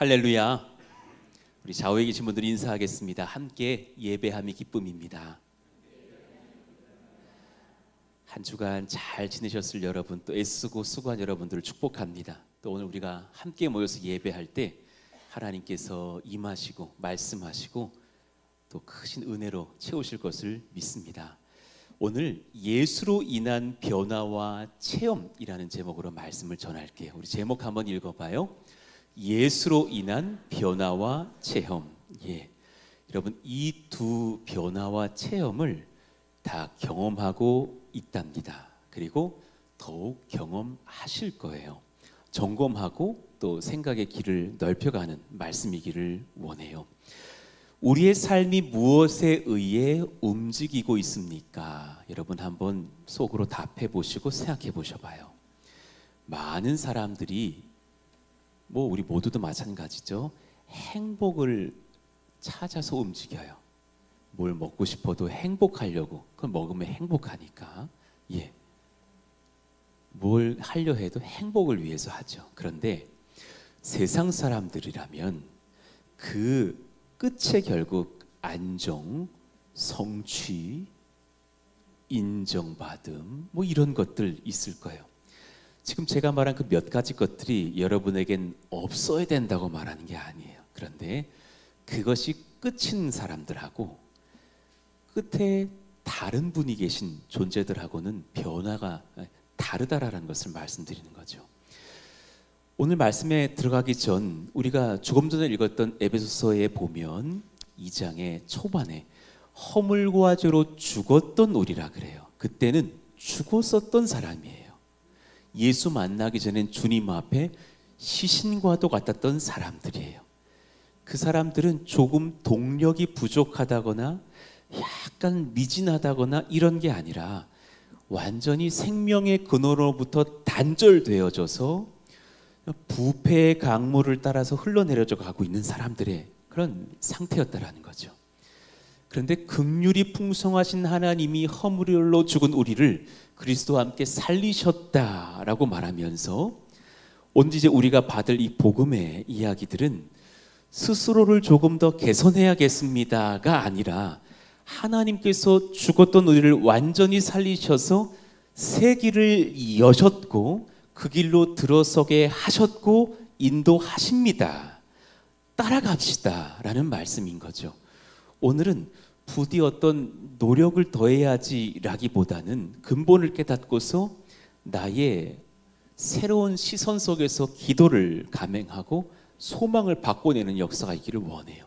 할렐루야. 우리 좌우에 계신 분들 인사하겠습니다. 함께 예배함이 기쁨입니다. 한 주간 잘 지내셨을 여러분, 또 애쓰고 수고한 여러분들을 축복합니다. 또 오늘 우리가 함께 모여서 예배할 때 하나님께서 임하시고 말씀하시고 또 크신 은혜로 채우실 것을 믿습니다. 오늘 예수로 인한 변화와 체험이라는 제목으로 말씀을 전할게요. 우리 제목 한번 읽어봐요. 예수로 인한 변화와 체험. 여러분, 이 두 변화와 체험을 다 경험하고 있답니다. 그리고 더욱 경험하실 거예요. 점검하고 또 생각의 길을 넓혀가는 말씀이기를 원해요. 우리의 삶이 무엇에 의해 움직이고 있습니까? 여러분 한번 속으로 답해 보시고 생각해 보셔봐요. 많은 사람들이 우리 모두도 마찬가지죠. 행복을 찾아서 움직여요. 뭘 먹고 싶어도 행복하려고, 그걸 먹으면 행복하니까. 뭘 하려 해도 행복을 위해서 하죠. 그런데 세상 사람들이라면 그 끝에 결국 안정, 성취, 인정받음 이런 것들 있을 거예요. 지금 제가 말한 그 몇 가지 것들이 여러분에겐 없어야 된다고 말하는 게 아니에요. 그런데 그것이 끝인 사람들하고 끝에 다른 분이 계신 존재들하고는 변화가 다르다라는 것을 말씀드리는 거죠. 오늘 말씀에 들어가기 전 우리가 조금 전에 읽었던 에베소서에 보면 2장의 초반에 허물과 죄로 죽었던 우리라 그래요. 그때는 죽었었던 사람이에요. 예수 만나기 전엔 주님 앞에 시신과도 같았던 사람들이에요. 그 사람들은 조금 동력이 부족하다거나 약간 미진하다거나 이런 게 아니라 완전히 생명의 근원으로부터 단절되어져서 부패의 강물을 따라서 흘러내려져 가고 있는 사람들의 그런 상태였다라는 거죠. 그런데 긍휼이 풍성하신 하나님이 허물로 죽은 우리를 그리스도와 함께 살리셨다라고 말하면서 오늘 이제 우리가 받을 이 복음의 이야기들은 스스로를 조금 더 개선해야겠습니다가 아니라 하나님께서 죽었던 우리를 완전히 살리셔서 새 길을 여셨고 그 길로 들어서게 하셨고 인도하십니다. 따라갑시다 라는 말씀인 거죠. 오늘은 부디 어떤 노력을 더해야지 라기보다는 근본을 깨닫고서 나의 새로운 시선 속에서 기도를 감행하고 소망을 바꿔내는 역사가 있기를 원해요.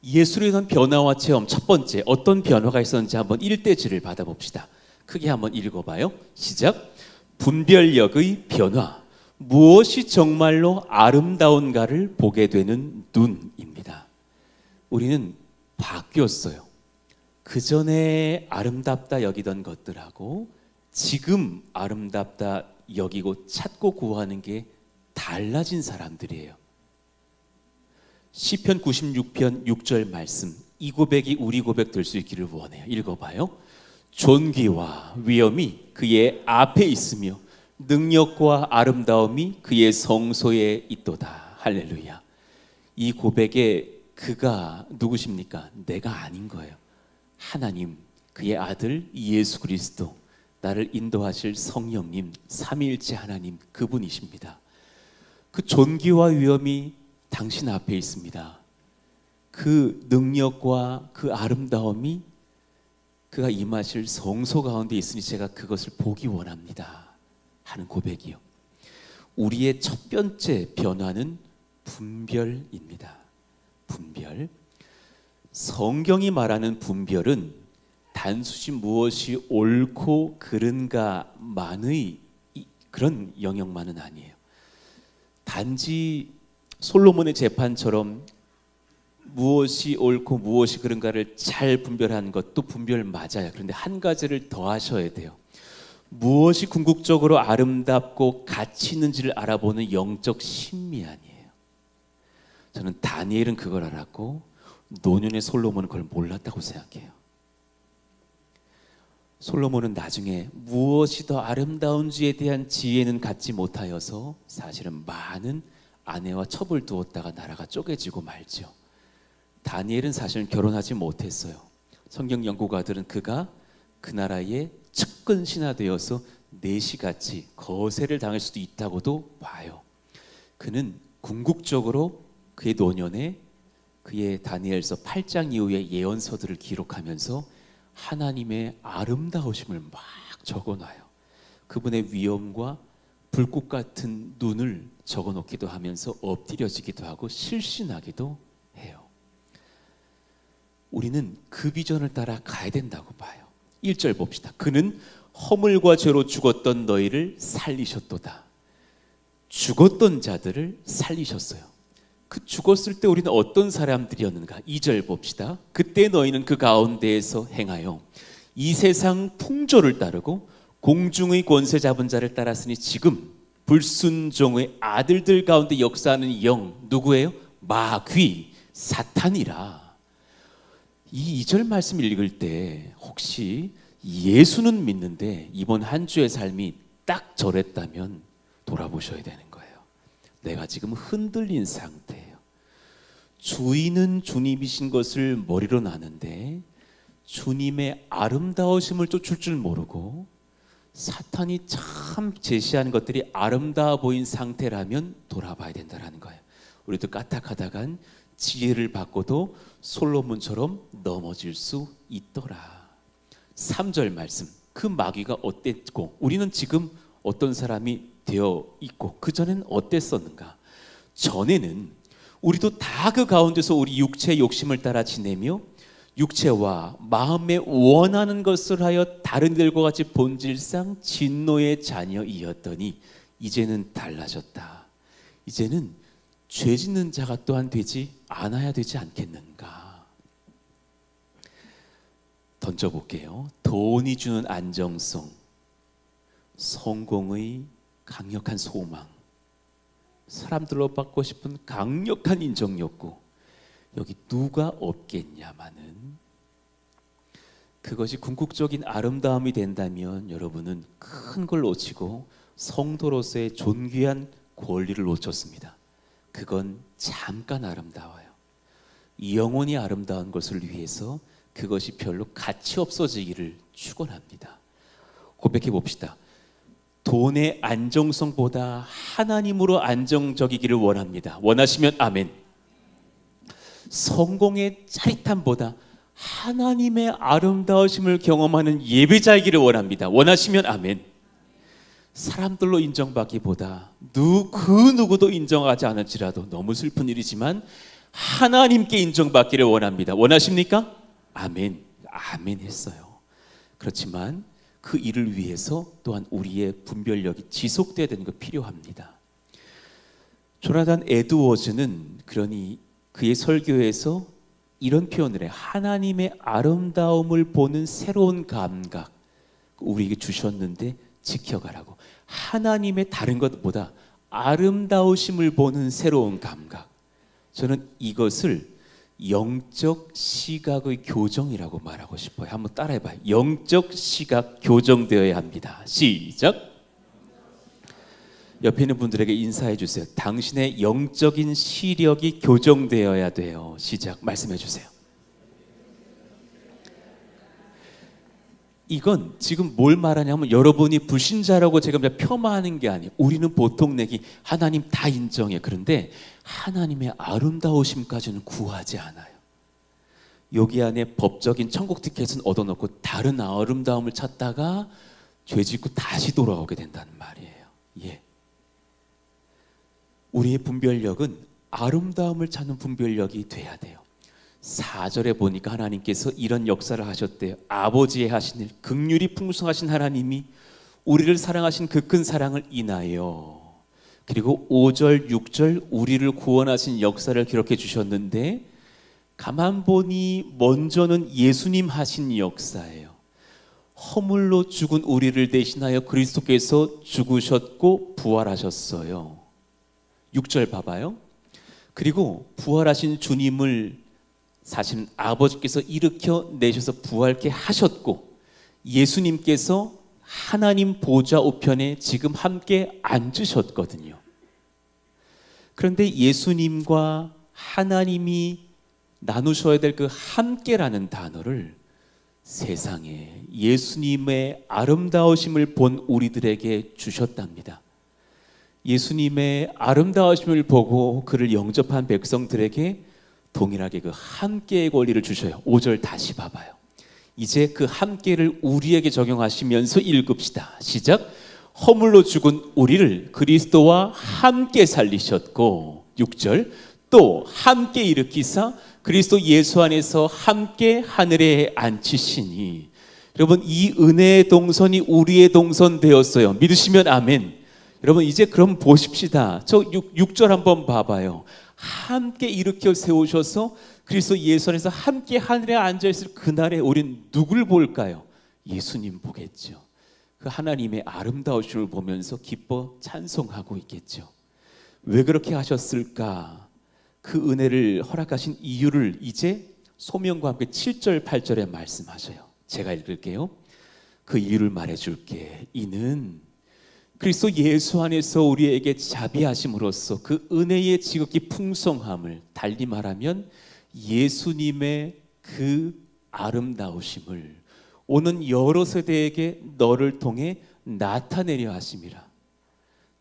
예수로 인한 변화와 체험, 첫 번째 어떤 변화가 있었는지 한번 일대지를 받아봅시다. 크게 한번 읽어봐요. 시작. 분별력의 변화. 무엇이 정말로 아름다운가를 보게 되는 눈입니다. 우리는 바뀌었어요. 그 전에 아름답다 여기던 것들하고 지금 아름답다 여기고 찾고 구하는 게 달라진 사람들이에요. 시편 96편 6절 말씀, 이 고백이 우리 고백 될 수 있기를 원해요. 읽어봐요. 존귀와 위엄이 그의 앞에 있으며 능력과 아름다움이 그의 성소에 있도다. 할렐루야. 이 고백에 그가 누구십니까? 내가 아닌 거예요. 하나님, 그의 아들 예수 그리스도, 나를 인도하실 성령님, 삼위일체 하나님, 그분이십니다. 그 존귀와 위엄이 당신 앞에 있습니다. 그 능력과 그 아름다움이 그가 임하실 성소 가운데 있으니 제가 그것을 보기 원합니다 하는 고백이요. 우리의 첫 번째 변화는 분별입니다. 분별. 성경이 말하는 분별은 단순히 무엇이 옳고 그른가만의 그런 영역만은 아니에요. 단지 솔로몬의 재판처럼 무엇이 옳고 무엇이 그른가를 잘 분별하는 것도 분별 맞아요. 그런데 한 가지를 더 하셔야 돼요. 무엇이 궁극적으로 아름답고 가치 있는지를 알아보는 영적 심미아니에요. 저는 다니엘은 그걸 알았고 노년의 솔로몬은 그걸 몰랐다고 생각해요. 솔로몬은 나중에 무엇이 더 아름다운지에 대한 지혜는 갖지 못하여서 사실은 많은 아내와 첩을 두었다가 나라가 쪼개지고 말죠. 다니엘은 사실 결혼하지 못했어요. 성경 연구가들은 그가 그 나라의 측근 신하되어서 내시같이 거세를 당할 수도 있다고도 봐요. 그는 궁극적으로 그의 노년에 그의 다니엘서 8장 이후의 예언서들을 기록하면서 하나님의 아름다우심을 막 적어놔요. 그분의 위엄과 불꽃 같은 눈을 적어놓기도 하면서 엎드려지기도 하고 실신하기도 해요. 우리는 그 비전을 따라 가야 된다고 봐요. 1절 봅시다. 그는 허물과 죄로 죽었던 너희를 살리셨도다. 죽었던 자들을 살리셨어요. 그 죽었을 때 우리는 어떤 사람들이었는가? 2절 봅시다. 그때 너희는 그 가운데에서 행하여 이 세상 풍조를 따르고 공중의 권세 잡은 자를 따랐으니 지금 불순종의 아들들 가운데 역사하는 영 누구예요? 마귀 사탄이라. 이 2절 말씀 읽을 때 혹시 예수는 믿는데 이번 한 주의 삶이 딱 저랬다면 돌아보셔야 되는 거예요. 내가 지금 흔들린 상태예요. 주인은 주님이신 것을 머리로 나는데 주님의 아름다우심을 쫓을 줄 모르고 사탄이 참 제시하는 것들이 아름다워 보인 상태라면 돌아봐야 된다는 거예요. 우리도 까딱하다간 지혜를 받고도 솔로몬처럼 넘어질 수 있더라. 3절 말씀. 그 마귀가 어땠고 우리는 지금 어떤 사람이 되어 있고 그전에는 어땠었는가? 전에는 우리도 다 그 가운데서 우리 육체의 욕심을 따라 지내며 육체와 마음에 원하는 것을 하여 다른 이들과 같이 본질상 진노의 자녀이었더니 이제는 달라졌다. 이제는 죄 짓는 자가 또한 되지 않아야 되지 않겠는가? 던져볼게요. 돈이 주는 안정성, 성공의 강력한 소망, 사람들로 받고 싶은 강력한 인정 욕구, 여기 누가 없겠냐마는 그것이 궁극적인 아름다움이 된다면 여러분은 큰 걸 놓치고 성도로서의 존귀한 권리를 놓쳤습니다. 그건 잠깐 아름다워요. 영원히 아름다운 것을 위해서 그것이 별로 가치 없어지기를 축원합니다. 고백해 봅시다. 돈의 안정성보다 하나님으로 안정적이기를 원합니다. 원하시면 아멘. 성공의 짜릿함보다 하나님의 아름다우심을 경험하는 예배자이기를 원합니다. 원하시면 아멘. 사람들로 인정받기보다 그 누구도 인정하지 않을지라도 너무 슬픈 일이지만 하나님께 인정받기를 원합니다. 원하십니까? 아멘. 아멘 했어요. 그렇지만 그 일을 위해서 또한 우리의 분별력이 지속돼야 되는 거 필요합니다. 조나단 에드워즈는 그러니 그의 설교에서 이런 표현을 해요. 하나님의 아름다움을 보는 새로운 감각 우리에게 주셨는데 지켜가라고. 하나님의 다른 것보다 아름다우심을 보는 새로운 감각. 저는 이것을 영적 시각의 교정이라고 말하고 싶어요. 한번 따라해봐요. 영적 시각 교정되어야 합니다. 시작. 옆에 있는 분들에게 인사해 주세요. 당신의 영적인 시력이 교정되어야 돼요. 시작. 말씀해 주세요. 이건 지금 뭘 말하냐면 여러분이 불신자라고 제가 폄하하는 게 아니에요. 우리는 보통 내기 하나님 다 인정해. 그런데 하나님의 아름다우심까지는 구하지 않아요. 여기 안에 법적인 천국 티켓은 얻어놓고 다른 아름다움을 찾다가 죄 짓고 다시 돌아오게 된다는 말이에요. 예. 우리의 분별력은 아름다움을 찾는 분별력이 돼야 돼요. 4절에 보니까 하나님께서 이런 역사를 하셨대요. 아버지의 하신 일, 긍휼이 풍성하신 하나님이 우리를 사랑하신 그 큰 사랑을 인하여, 그리고 5절, 6절 우리를 구원하신 역사를 기록해 주셨는데 가만 보니 먼저는 예수님 하신 역사예요. 허물로 죽은 우리를 대신하여 그리스도께서 죽으셨고 부활하셨어요. 6절 봐봐요. 그리고 부활하신 주님을 사실 아버지께서 일으켜 내셔서 부활케 하셨고 예수님께서 하나님 보좌 우편에 지금 함께 앉으셨거든요. 그런데 예수님과 하나님이 나누셔야 될 그 함께라는 단어를 세상에 예수님의 아름다우심을 본 우리들에게 주셨답니다. 예수님의 아름다우심을 보고 그를 영접한 백성들에게 동일하게 그 함께의 권리를 주셔요. 5절 다시 봐봐요. 이제 그 함께를 우리에게 적용하시면서 읽읍시다. 시작. 허물로 죽은 우리를 그리스도와 함께 살리셨고, 6절 또 함께 일으키사 그리스도 예수 안에서 함께 하늘에 앉히시니. 여러분, 이 은혜의 동선이 우리의 동선 되었어요. 믿으시면 아멘. 여러분, 이제 그럼 보십시다. 저 6절 한번 봐봐요. 함께 일으켜 세우셔서 그리스도 예수 안에서 함께 하늘에 앉아있을 그날에 우린 누굴 볼까요? 예수님 보겠죠. 그 하나님의 아름다우심을 보면서 기뻐 찬송하고 있겠죠. 왜 그렇게 하셨을까? 그 은혜를 허락하신 이유를 이제 소명과 함께 7절 8절에 말씀하셔요. 제가 읽을게요. 그 이유를 말해줄게. 이는 그리스도 예수 안에서 우리에게 자비하심으로써 그 은혜의 지극히 풍성함을, 달리 말하면 예수님의 그 아름다우심을 오는 여러 세대에게 너를 통해 나타내려 하심이라.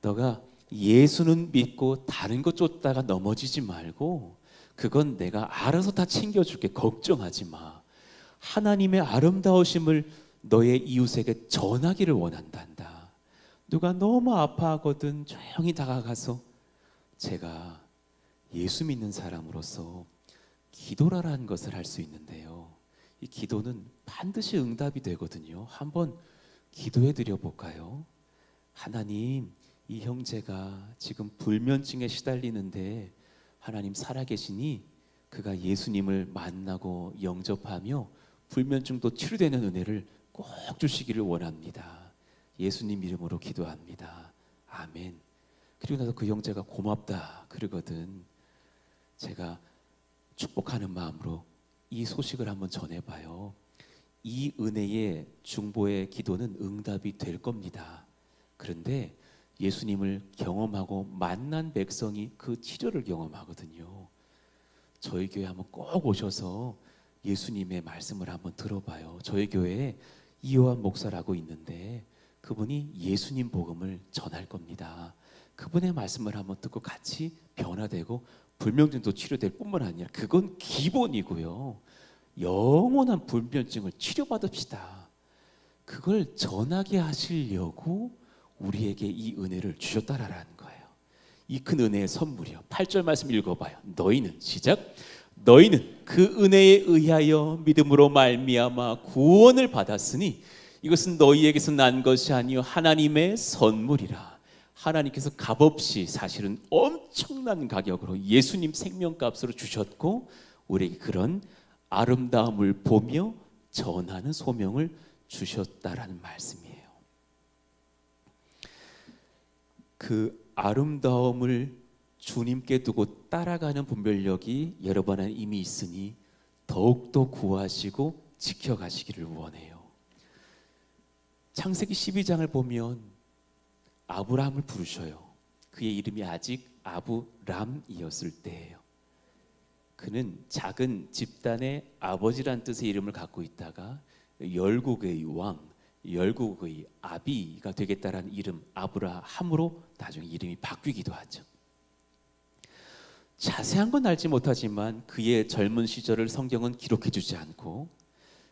너가 예수는 믿고 다른 것 쫓다가 넘어지지 말고, 그건 내가 알아서 다 챙겨줄게. 걱정하지 마. 하나님의 아름다우심을 너의 이웃에게 전하기를 원한단다. 누가 너무 아파하거든 조용히 다가가서 제가 예수 믿는 사람으로서 기도라는 것을 할 수 있는데요, 이 기도는 반드시 응답이 되거든요. 한번 기도해 드려 볼까요? 하나님, 이 형제가 지금 불면증에 시달리는데 하나님 살아계시니 그가 예수님을 만나고 영접하며 불면증도 치료되는 은혜를 꼭 주시기를 원합니다. 예수님 이름으로 기도합니다. 아멘. 그리고 나서 그 형제가 고맙다 그러거든. 제가 축복하는 마음으로 이 소식을 한번 전해봐요. 이 은혜의 중보의 기도는 응답이 될 겁니다. 그런데 예수님을 경험하고 만난 백성이 그 치료를 경험하거든요. 저희 교회 한번 꼭 오셔서 예수님의 말씀을 한번 들어봐요. 저희 교회에 이요한 목사라고 있는데 그분이 예수님 복음을 전할 겁니다. 그분의 말씀을 한번 듣고 같이 변화되고 불면증도 치료될 뿐만 아니라 그건 기본이고요. 영원한 불면증을 치료받읍시다. 그걸 전하게 하시려고 우리에게 이 은혜를 주셨다라는 거예요. 이 큰 은혜의 선물이요. 8절 말씀 읽어봐요. 너희는, 시작. 너희는 그 은혜에 의하여 믿음으로 말미암아 구원을 받았으니 이것은 너희에게서 난 것이 아니요 하나님의 선물이라. 하나님께서 값없이 사실은 엄청난 가격으로 예수님 생명값으로 주셨고 우리에게 그런 아름다움을 보며 전하는 소명을 주셨다라는 말씀이에요. 그 아름다움을 주님께 두고 따라가는 분별력이 여러분 안에 이미 있으니 더욱더 구하시고 지켜가시기를 원해요. 창세기 12장을 보면 아브라함을 부르셔요. 그의 이름이 아직 아브람이었을 때예요. 그는 작은 집단의 아버지란 뜻의 이름을 갖고 있다가 열국의 왕, 열국의 아비가 되겠다라는 이름 아브라함으로 나중에 이름이 바뀌기도 하죠. 자세한 건 알지 못하지만 그의 젊은 시절을 성경은 기록해 주지 않고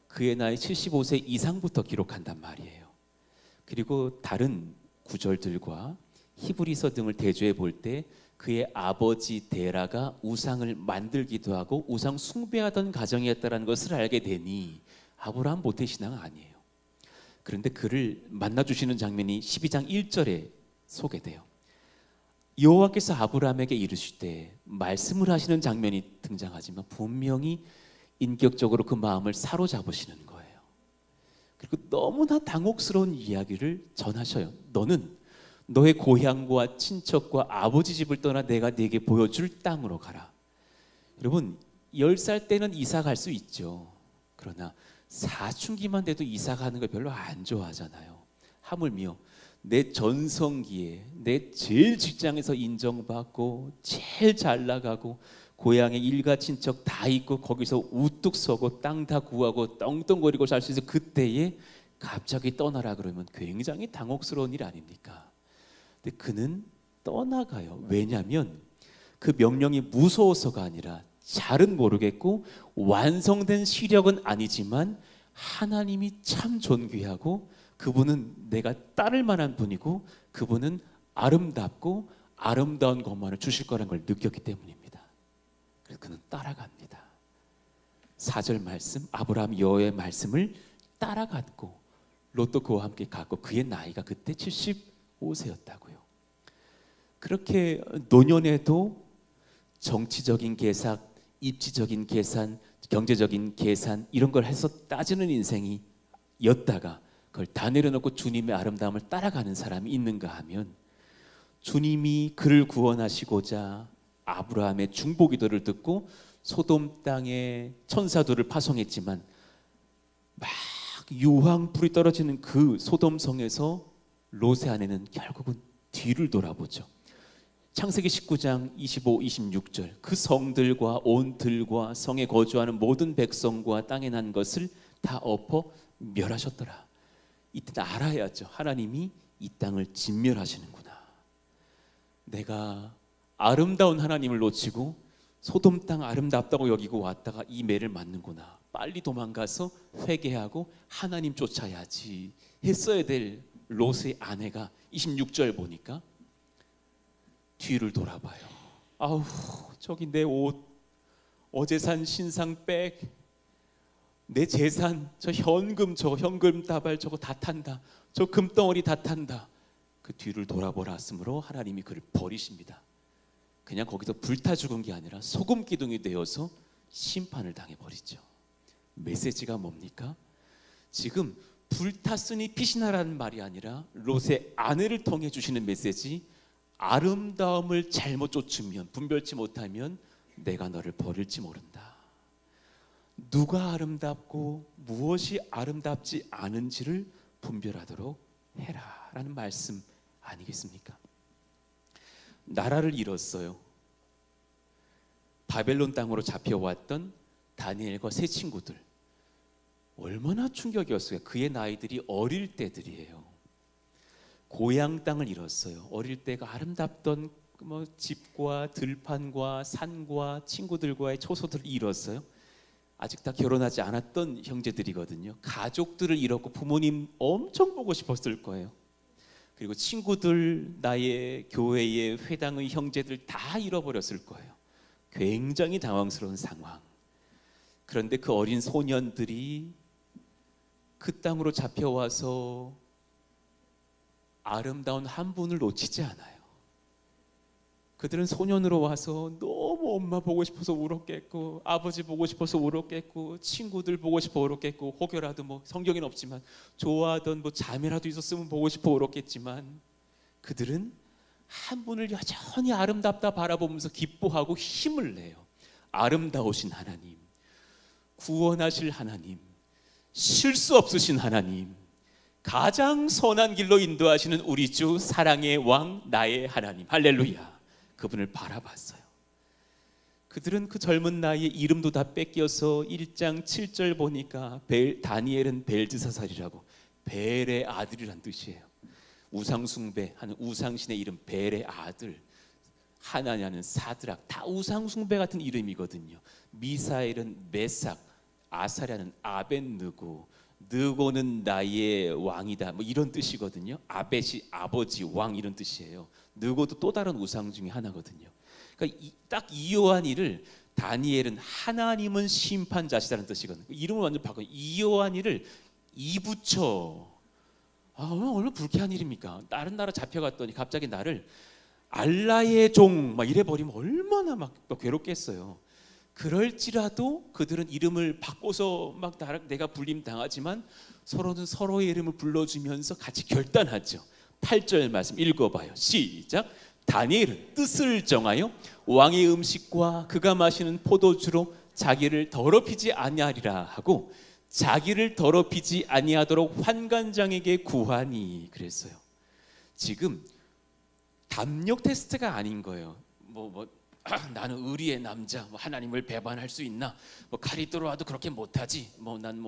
그의 나이 75세 이상부터 기록한단 말이에요. 그리고 다른 구절들과 히브리서 등을 대조해 볼 때 그의 아버지 데라가 우상을 만들기도 하고 우상 숭배하던 가정이었다는 것을 알게 되니 아브라함 모태신앙은 아니에요. 그런데 그를 만나주시는 장면이 12장 1절에 소개돼요. 여호와께서 아브라함에게 이르시되 말씀을 하시는 장면이 등장하지만 분명히 인격적으로 그 마음을 사로잡으시는 거예요. 그리고 너무나 당혹스러운 이야기를 전하셔요. 너는 너의 고향과 친척과 아버지 집을 떠나 내가 네게 보여줄 땅으로 가라. 여러분 10살 때는 이사 갈 수 있죠. 그러나 사춘기만 돼도 이사 가는 걸 별로 안 좋아하잖아요. 하물며 내 전성기에 내 제일 직장에서 인정받고 제일 잘 나가고 고향에 일가 친척 다 있고 거기서 우뚝 서고 땅 다 구하고 떵떵거리고 살 수 있어 그때에 갑자기 떠나라 그러면 굉장히 당혹스러운 일 아닙니까? 근데 그는 떠나가요. 왜냐하면 그 명령이 무서워서가 아니라 잘은 모르겠고 완성된 시력은 아니지만 하나님이 참 존귀하고 그분은 내가 따를 만한 분이고 그분은 아름답고 아름다운 것만을 주실 거라는 걸 느꼈기 때문입니다. 그래서 그는 따라갑니다. 4절 말씀, 아브라함 여호와의 말씀을 따라갔고 롯도 그와 함께 갔고 그의 나이가 그때 75세였다고요. 그렇게 노년에도 정치적인 계산, 입지적인 계산, 경제적인 계산 이런 걸 해서 따지는 인생이었다가 그걸 다 내려놓고 주님의 아름다움을 따라가는 사람이 있는가 하면 주님이 그를 구원하시고자 아브라함의 중보기도를 듣고 소돔 땅에 천사들을 파송했지만 막 유황불이 떨어지는 그 소돔 성에서 롯의 아내는 결국은 뒤를 돌아보죠. 창세기 19장 25, 26절 그 성들과 온 들과 성에 거주하는 모든 백성과 땅에 난 것을 다 엎어 멸하셨더라. 이때 알아야죠. 하나님이 이 땅을 진멸하시는구나. 내가 아름다운 하나님을 놓치고 소돔 땅 아름답다고 여기고 왔다가 이 매를 맞는구나. 빨리 도망가서 회개하고 하나님 쫓아야지 했어야 될 롯의 아내가 26절 보니까 뒤를 돌아봐요. 아우 저기 내 옷, 어제 산 신상백, 내 재산, 저 현금, 저 현금 다발 저거 다 탄다. 저 금덩어리 다 탄다. 그 뒤를 돌아보라 하심으로 하나님이 그를 버리십니다. 그냥 거기서 불타 죽은 게 아니라 소금 기둥이 되어서 심판을 당해버리죠. 메시지가 뭡니까? 지금 불탔으니 빛이 나라는 말이 아니라 롯의 아내를 통해 주시는 메시지, 아름다움을 잘못 쫓으면, 분별치 못하면 내가 너를 버릴지 모른다. 누가 아름답고 무엇이 아름답지 않은지를 분별하도록 해라 라는 말씀 아니겠습니까? 나라를 잃었어요. 바벨론 땅으로 잡혀왔던 다니엘과 세 친구들 얼마나 충격이었어요. 그의 나이들이 어릴 때들이에요. 고향 땅을 잃었어요. 어릴 때가 아름답던 집과 들판과 산과 친구들과의 초소들을 잃었어요. 아직 다 결혼하지 않았던 형제들이거든요. 가족들을 잃었고 부모님 엄청 보고 싶었을 거예요. 그리고 친구들, 나의 교회의 회당의 형제들 다 잃어버렸을 거예요. 굉장히 당황스러운 상황. 그런데 그 어린 소년들이 그 땅으로 잡혀와서 아름다운 한 분을 놓치지 않아요. 그들은 소년으로 와서 너무 엄마 보고 싶어서 울었겠고, 아버지 보고 싶어서 울었겠고, 친구들 보고 싶어 울었겠고, 혹여라도 성경에는 없지만 좋아하던 자매라도 있었으면 보고 싶어 울었겠지만, 그들은 한 분을 여전히 아름답다 바라보면서 기뻐하고 힘을 내요. 아름다우신 하나님, 구원하실 하나님, 실수 없으신 하나님, 가장 선한 길로 인도하시는 우리 주 사랑의 왕 나의 하나님, 할렐루야. 그분을 바라봤어요. 그들은 그 젊은 나이에 이름도 다 뺏겨서 1장 7절 보니까 다니엘은 벨드사살이라고, 벨의 아들이란 뜻이에요. 우상숭배하는 우상신의 이름 벨의 아들, 하나냐는 사드락, 다 우상숭배 같은 이름이거든요. 미사엘은 메삭, 아사랴는 아벤느고, 느고는 나의 왕이다 이런 뜻이거든요. 아벳이 아버지, 왕 이런 뜻이에요. 느고도 또 다른 우상 중에 하나거든요. 그러니까 딱 이요한이를 다니엘은 하나님은 심판자시다는 뜻이거든요. 이름을 완전 바꿔 이요한이를 이부처. 얼마나 불쾌한 일입니까? 다른 나라 잡혀갔더니 갑자기 나를 알라의 종 이래 버리면 얼마나 괴롭겠어요. 그럴지라도 그들은 이름을 바꿔서 내가 불림 당하지만 서로는 서로의 이름을 불러주면서 같이 결단하죠. 8절 말씀 읽어봐요. 시작. 다니엘은 뜻을 정하여 왕의 음식과 그가 마시는 포도주로 자기를 더럽히지 아니하리라 하고 자기를 더럽히지 아니하도록 환관장에게 구하니 그랬어요. 지금 담력 테스트가 아닌 거예요. 나는 의리의 남자, 하나님을 배반할 수 있나? 가리도로와도 그렇게 못하지. 난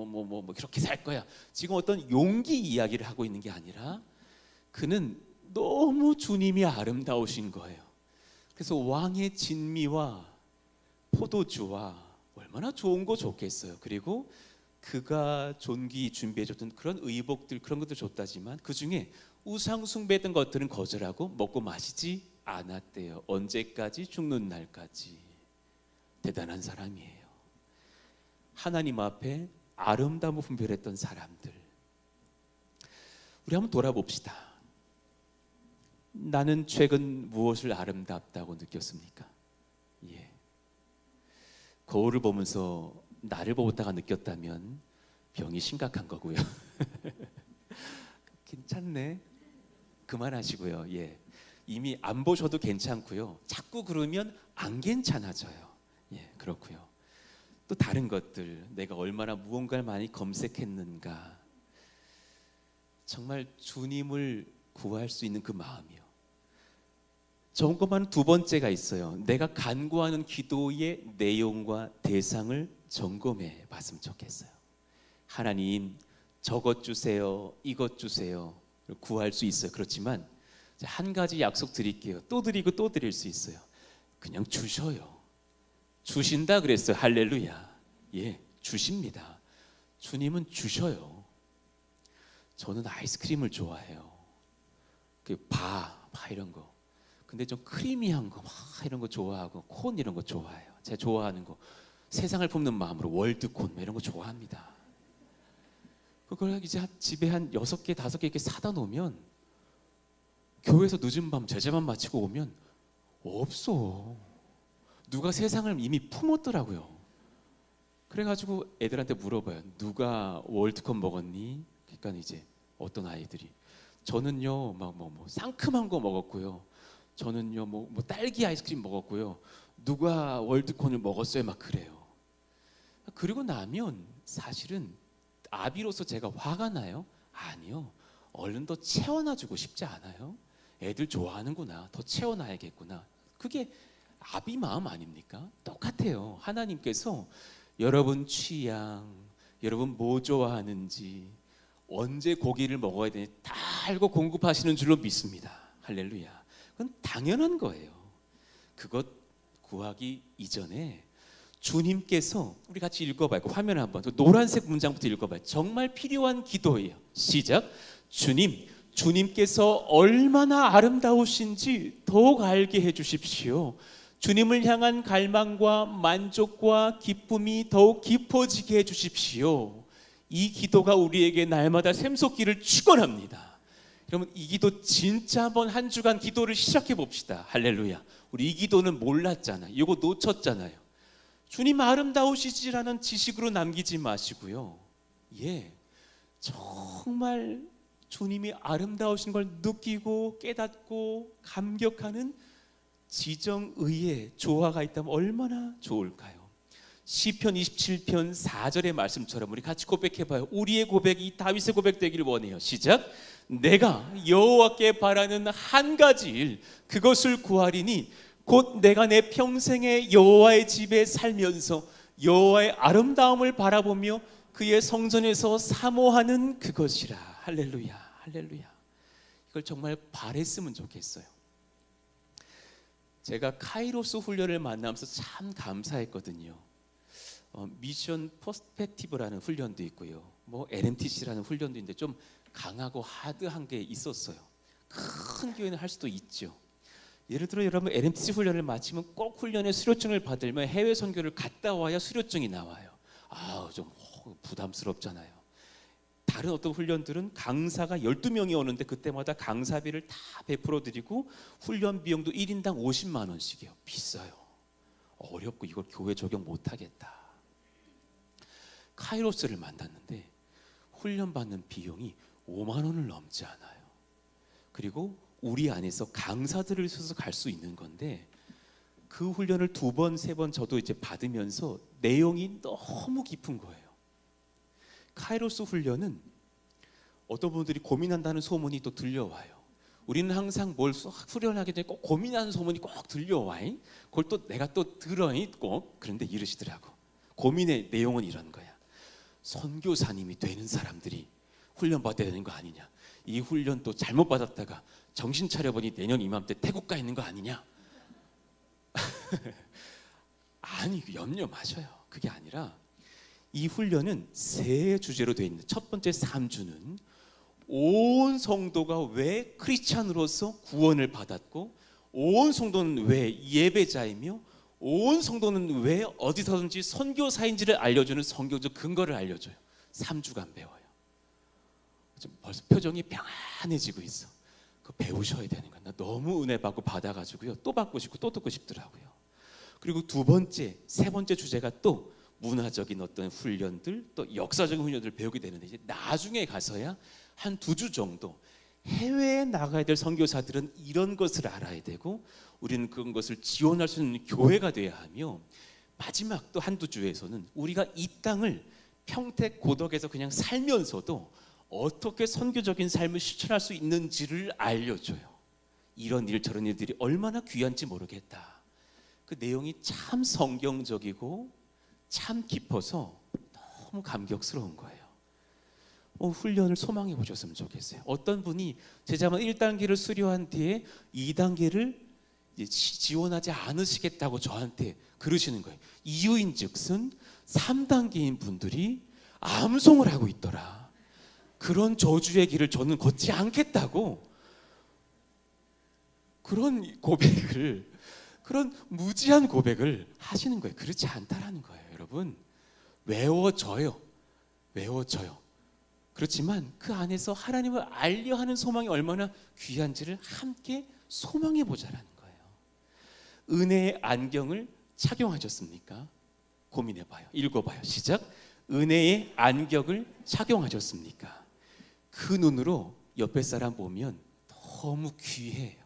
그렇게 살 거야. 지금 어떤 용기 이야기를 하고 있는 게 아니라 그는 너무 주님이 아름다우신 거예요. 그래서 왕의 진미와 포도주와 얼마나 좋은 거 좋겠어요. 그리고 그가 존귀 준비해줬던 그런 의복들, 그런 것들 줬다지만 그 중에 우상 숭배했던 것들은 거절하고 먹고 마시지 않았대요. 언제까지? 죽는 날까지. 대단한 사람이에요. 하나님 앞에 아름다움을 분별했던 사람들. 우리 한번 돌아봅시다. 나는 최근 무엇을 아름답다고 느꼈습니까? 거울을 보면서 나를 보다가 느꼈다면 병이 심각한 거고요. 괜찮네. 그만하시고요. 이미 안 보셔도 괜찮고요. 자꾸 그러면 안 괜찮아져요. 그렇고요. 또 다른 것들, 내가 얼마나 무언가를 많이 검색했는가. 정말 주님을 구할 수 있는 그 마음이요. 점검하는 두 번째가 있어요. 내가 간구하는 기도의 내용과 대상을 점검해 봤으면 좋겠어요. 하나님, 저것 주세요, 이것 주세요. 구할 수 있어요. 그렇지만 한 가지 약속 드릴게요. 또 드리고 또 드릴 수 있어요. 그냥 주셔요. 주신다 그랬어요. 할렐루야. 주십니다. 주님은 주셔요. 저는 아이스크림을 좋아해요. 바 이런 거. 근데 좀 크리미한 거 이런 거 좋아하고 콘 이런 거 좋아해요. 제가 좋아하는 거 세상을 품는 마음으로 월드콘 이런 거 좋아합니다. 그걸 이제 집에 한 6개, 5개 이렇게 사다 놓으면 교회에서 늦은 밤 제자만 마치고 오면 없어. 누가 세상을 이미 품었더라고요. 그래가지고 애들한테 물어봐요. 누가 월드컵 먹었니? 그러니까 이제 어떤 아이들이 저는요 상큼한 거 먹었고요. 저는요 딸기 아이스크림 먹었고요. 누가 월드콘을 먹었어요? 막 그래요. 그리고 나면 사실은 아비로서 제가 화가 나요? 아니요. 얼른 더 채워놔주고 싶지 않아요? 애들 좋아하는구나. 더 채워놔야겠구나. 그게 아비 마음 아닙니까? 똑같아요. 하나님께서 여러분 취향, 여러분 뭐 좋아하는지, 언제 고기를 먹어야 되는지 다 알고 공급하시는 줄로 믿습니다. 할렐루야. 그건 당연한 거예요. 그것 구하기 이전에 주님께서, 우리 같이 읽어봐요. 화면 한번 노란색 문장부터 읽어봐요. 정말 필요한 기도예요. 시작. 주님께서 얼마나 아름다우신지 더욱 알게 해주십시오. 주님을 향한 갈망과 만족과 기쁨이 더욱 깊어지게 해주십시오. 이 기도가 우리에게 날마다 샘솟기를 축원합니다. 여러분, 이 기도 진짜 한번 한 주간 기도를 시작해 봅시다. 할렐루야. 우리 이 기도는 몰랐잖아요. 이거 놓쳤잖아요. 주님 아름다우시지라는 지식으로 남기지 마시고요. 정말 주님이 아름다우신 걸 느끼고 깨닫고 감격하는 지정의의 조화가 있다면 얼마나 좋을까요? 시편 27편 4절의 말씀처럼 우리 같이 고백해봐요. 우리의 고백이 다윗의 고백 되기를 원해요. 시작. 내가 여호와께 바라는 한 가지 일, 그것을 구하리니 곧 내가 내 평생에 여호와의 집에 살면서 여호와의 아름다움을 바라보며 그의 성전에서 사모하는 그것이라. 할렐루야, 할렐루야. 이걸 정말 바랬으면 좋겠어요. 제가 카이로스 훈련을 만나면서 참 감사했거든요. 미션 퍼스펙티브라는 훈련도 있고요. LMTC라는 훈련도 있는데 좀 강하고 하드한 게 있었어요. 큰 교회는 할 수도 있죠. 예를 들어 여러분 LMTC 훈련을 마치면 꼭 훈련의 수료증을 받으면 해외 선교를 갔다 와야 수료증이 나와요. 좀 부담스럽잖아요. 다른 어떤 훈련들은 강사가 12명이 오는데 그때마다 강사비를 다 베풀어 드리고 훈련 비용도 1인당 50만 원씩이에요. 비싸요. 어렵고 이걸 교회 적용 못 하겠다. 카이로스를 만났는데 훈련 받는 비용이 5만 원을 넘지 않아요. 그리고 우리 안에서 강사들을 써서 갈 수 있는 건데 그 훈련을 2번, 3번 저도 이제 받으면서 내용이 너무 깊은 거예요. 카이로스 훈련은 어떤 분들이 고민한다는 소문이 또 들려와요. 우리는 항상 뭘 후련하게 전에 꼭 고민하는 소문이 꼭 들려와. 그걸 또 내가 또 들어 꼭. 그런데 이러시더라고. 고민의 내용은 이런 거야. 선교사님이 되는 사람들이 훈련 받아야 되는 거 아니냐. 이 훈련 또 잘못 받았다가 정신 차려보니 내년 이맘때 태국 가 있는 거 아니냐. 아니, 염려 마셔요. 그게 아니라 이 훈련은 세 주제로 되어 있는데, 첫 번째 3주는 온 성도가 왜 크리스찬으로서 구원을 받았고, 온 성도는 왜 예배자이며, 온 성도는 왜 어디서든지 선교사인지를 알려주는 성경적 근거를 알려줘요. 3주간 배워요. 좀 벌써 표정이 평안해지고 있어. 그거 배우셔야 되는 거야. 나 너무 은혜 받고 받아가지고요, 또 받고 싶고 또 듣고 싶더라고요. 그리고 두 번째, 세 번째 주제가 또 문화적인 어떤 훈련들, 또 역사적인 훈련들을 배우게 되는데, 이제 나중에 가서야 한 2주 정도 해외에 나가야 될 선교사들은 이런 것을 알아야 되고, 우리는 그런 것을 지원할 수 있는 교회가 돼야 하며, 마지막 또 한두 주에서는 우리가 이 땅을 평택 고덕에서 그냥 살면서도 어떻게 선교적인 삶을 실천할 수 있는지를 알려줘요. 이런 일 저런 일들이 얼마나 귀한지 모르겠다. 그 내용이 참 성경적이고 참 깊어서 너무 감격스러운 거예요. 훈련을 소망해 보셨으면 좋겠어요. 어떤 분이 제자만 1단계를 수료한 뒤에 2단계를 지원하지 않으시겠다고 저한테 그러시는 거예요. 이유인즉슨 3단계인 분들이 암송을 하고 있더라. 그런 저주의 길을 저는 걷지 않겠다고, 그런 고백을, 그런 무지한 고백을 하시는 거예요. 그렇지 않다라는 거예요. 여러분, 외워져요. 그렇지만 그 안에서 하나님을 알려 하는 소망이 얼마나 귀한지를 함께 소망해 보자라는 거예요. 은혜의 안경을 착용하셨습니까? 고민해 봐요. 읽어봐요. 시작. 은혜의 안경을 착용하셨습니까? 그 눈으로 옆에 사람 보면 너무 귀해요.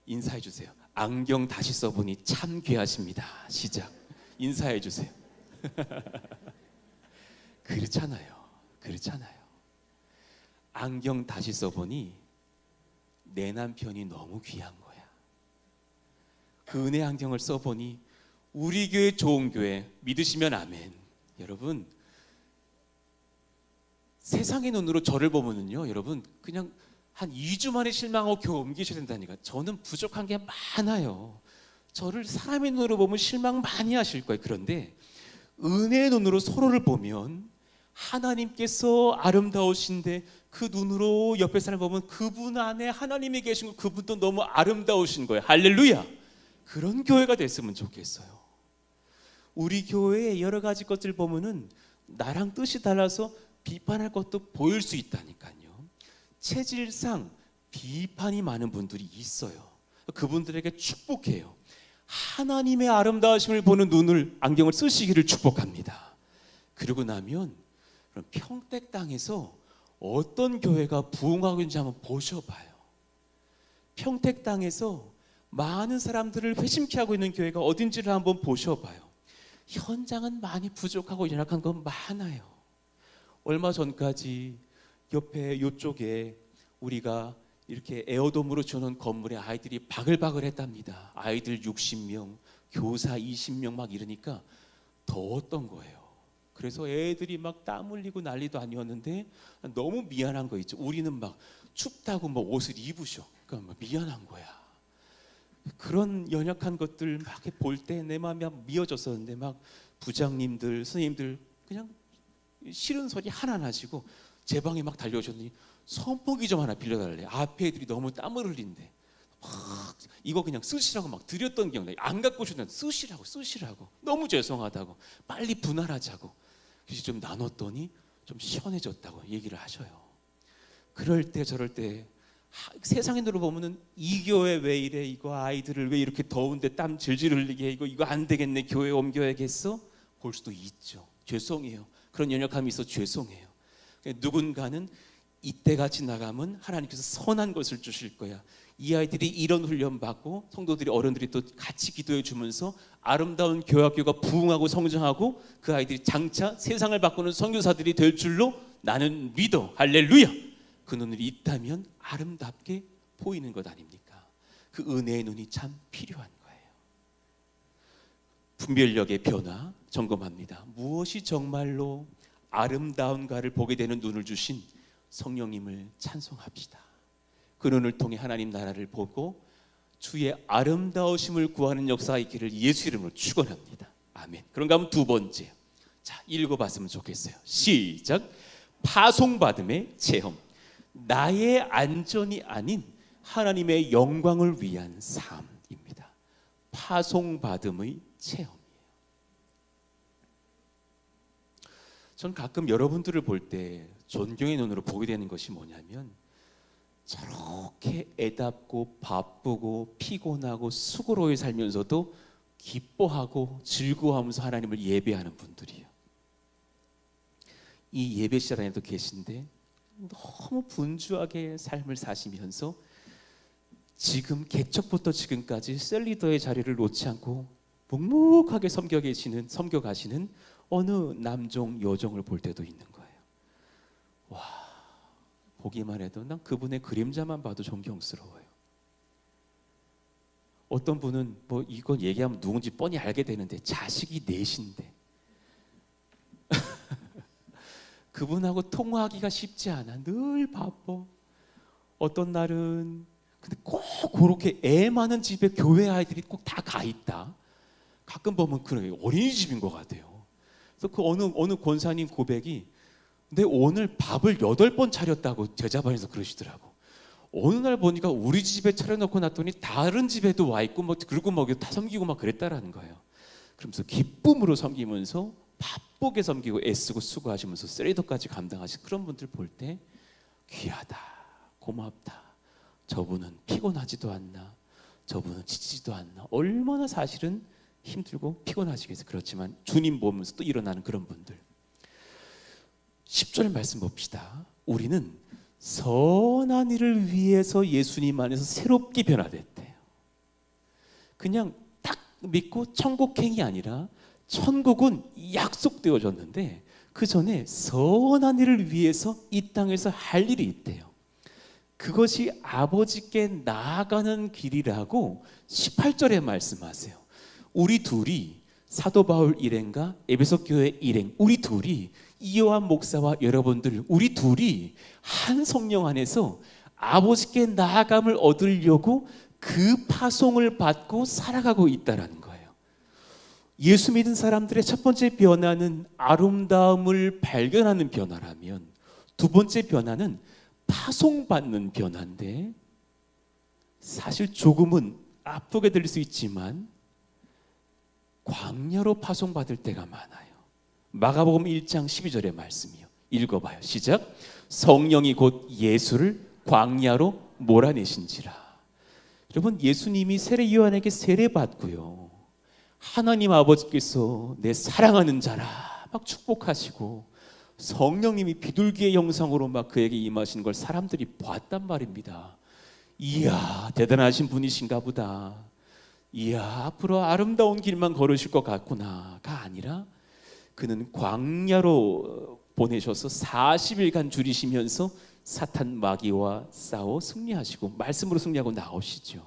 인사해 주세요. 안경 다시 써보니 참 귀하십니다. 시작. 인사해 주세요. 그렇잖아요. 안경 다시 써보니 내 남편이 너무 귀한 거야. 그 은혜 안경을 써보니 우리 교회 좋은 교회, 믿으시면 아멘. 여러분, 세상의 눈으로 저를 보면은요, 여러분 그냥 한 2주 만에 실망하고 교회 옮기셔야 된다니까. 저는 부족한 게 많아요. 저를 사람의 눈으로 보면 실망 많이 하실 거예요. 그런데 은혜의 눈으로 서로를 보면 하나님께서 아름다우신데, 그 눈으로 옆에 사람 보면 그분 안에 하나님이 계신 거, 그분도 너무 아름다우신 거예요. 할렐루야. 그런 교회가 됐으면 좋겠어요. 우리 교회의 여러 가지 것들 보면은 나랑 뜻이 달라서 비판할 것도 보일 수 있다니까요. 체질상 비판이 많은 분들이 있어요. 그분들에게 축복해요. 하나님의 아름다우심을 보는 눈을, 안경을 쓰시기를 축복합니다. 그리고 나면 그럼 평택 땅에서 어떤 교회가 부흥하고 있는지 한번 보셔봐요. 평택 땅에서 많은 사람들을 회심케 하고 있는 교회가 어딘지를 한번 보셔봐요. 현장은 많이 부족하고 연약한 건 많아요. 얼마 전까지 옆에 이쪽에 우리가 이렇게 에어돔으로 주는 건물에 아이들이 바글바글 했답니다. 아이들 60명, 교사 20명 막 이러니까 더웠던 거예요. 그래서 애들이 막 땀 흘리고 난리도 아니었는데, 너무 미안한 거 있죠. 우리는 막 춥다고 뭐 옷을 입으셔. 그러니까 막 미안한 거야. 그런 연약한 것들 막 볼 때 내 마음이 막 미어졌었는데, 막 부장님들, 선생님들 그냥 싫은 소리 하나 나시고 제 방에 막 달려오셨더니 선풍기 좀 하나 빌려달래. 앞에 애들이 너무 땀을 흘린대. 막 이거 그냥 쓰시라고 막 드렸던 기억나요. 안 갖고 오셨는데 쓰시라고 너무 죄송하다고, 빨리 분할하자고. 그래서 좀 나눴더니 좀 시원해졌다고 얘기를 하셔요. 그럴 때 저럴 때 세상의 눈으로 보면은 이 교회 왜 이래, 이거 아이들을 왜 이렇게 더운데 땀 질질 흘리게 해, 이거 안 되겠네, 교회 옮겨야겠어, 볼 수도 있죠. 죄송해요. 그런 연약함이 있어 죄송해요. 누군가는 이때같이 나가면 하나님께서 선한 것을 주실 거야. 이 아이들이 이런 훈련 받고 성도들이, 어른들이 또 같이 기도해 주면서 아름다운 교회학교가 부흥하고 성장하고 그 아이들이 장차 세상을 바꾸는 선교사들이 될 줄로 나는 믿어. 할렐루야. 그 눈이 있다면 아름답게 보이는 것 아닙니까? 그 은혜의 눈이 참 필요한 거예요. 분별력의 변화 점검합니다. 무엇이 정말로 아름다운가를 보게 되는 눈을 주신 성령님을 찬송합시다. 그 눈을 통해 하나님 나라를 보고 주의 아름다우심을 구하는 역사가 있기를 예수 이름으로 축원합니다. 아멘. 그런가 하면 두 번째, 자, 읽어봤으면 좋겠어요. 시작. 파송받음의 체험. 나의 안전이 아닌 하나님의 영광을 위한 삶입니다. 파송받음의 체험이에요. 전 가끔 여러분들을 볼 때 존경의 눈으로 보게 되는 것이 뭐냐면, 저렇게 애답고 바쁘고 피곤하고 수고로이 살면서도 기뻐하고 즐거워하면서 하나님을 예배하는 분들이에요. 이 예배 시간에도 계신데 너무 분주하게 삶을 사시면서 지금 개척부터 지금까지 셀리더의 자리를 놓지 않고 묵묵하게 섬겨가시는 어느 남종 여종을 볼 때도 있는 거예요. 와, 보기만 해도 난 그분의 그림자만 봐도 존경스러워요. 어떤 분은 뭐 이거 얘기하면 누군지 뻔히 알게 되는데 자식이 넷인데 그분하고 통화하기가 쉽지 않아. 늘 바빠. 어떤 날은 근데 꼭 그렇게 애 많은 집에 교회 아이들이 꼭 다 가 있다. 가끔 보면 그런 어린이집인 것 같아요. 그래서 그 어느 권사님 고백이, 근데 오늘 밥을 8번 차렸다고 제자반에서 그러시더라고. 어느 날 보니까 우리 집에 차려놓고 놨더니 다른 집에도 와 있고 뭐 그러고 먹이고 다 섬기고 막 그랬다라는 거예요. 그러면서 기쁨으로 섬기면서 바쁘게 섬기고 애쓰고 수고하시면서 셀리더까지 감당하신 그런 분들 볼 때 귀하다, 고맙다. 저분은 피곤하지도 않나, 저분은 지치지도 않나. 얼마나 사실은 힘들고 피곤하시겠어요. 그렇지만 주님 보면서 또 일어나는 그런 분들. 10절 말씀 봅시다. 우리는 선한 일을 위해서 예수님 안에서 새롭게 변화됐대요. 그냥 딱 믿고 천국행이 아니라 천국은 약속되어졌는데 그 전에 선한 일을 위해서 이 땅에서 할 일이 있대요. 그것이 아버지께 나아가는 길이라고 18절에 말씀하세요. 우리 둘이 사도 바울 일행과 에베소 교회 일행, 우리 둘이 이요한 목사와 여러분들, 우리 둘이 한 성령 안에서 아버지께 나아감을 얻으려고 그 파송을 받고 살아가고 있다라는 거예요. 예수 믿은 사람들의 첫 번째 변화는 아름다움을 발견하는 변화라면, 두 번째 변화는 파송받는 변화인데, 사실 조금은 아프게 들릴 수 있지만 광야로 파송받을 때가 많아요. 마가복음 1장 12절의 말씀이요. 읽어봐요. 시작. 성령이 곧 예수를 광야로 몰아내신지라. 여러분, 예수님이 세례 요한에게 세례받고요, 하나님 아버지께서 내 사랑하는 자라 막 축복하시고 성령님이 비둘기의 형상으로 막 그에게 임하신 걸 사람들이 봤단 말입니다. 이야, 대단하신 분이신가 보다. 이야, 앞으로 아름다운 길만 걸으실 것 같구나가 아니라 그는 광야로 보내셔서 40일간 줄이시면서 사탄 마귀와 싸워 승리하시고 말씀으로 승리하고 나오시죠.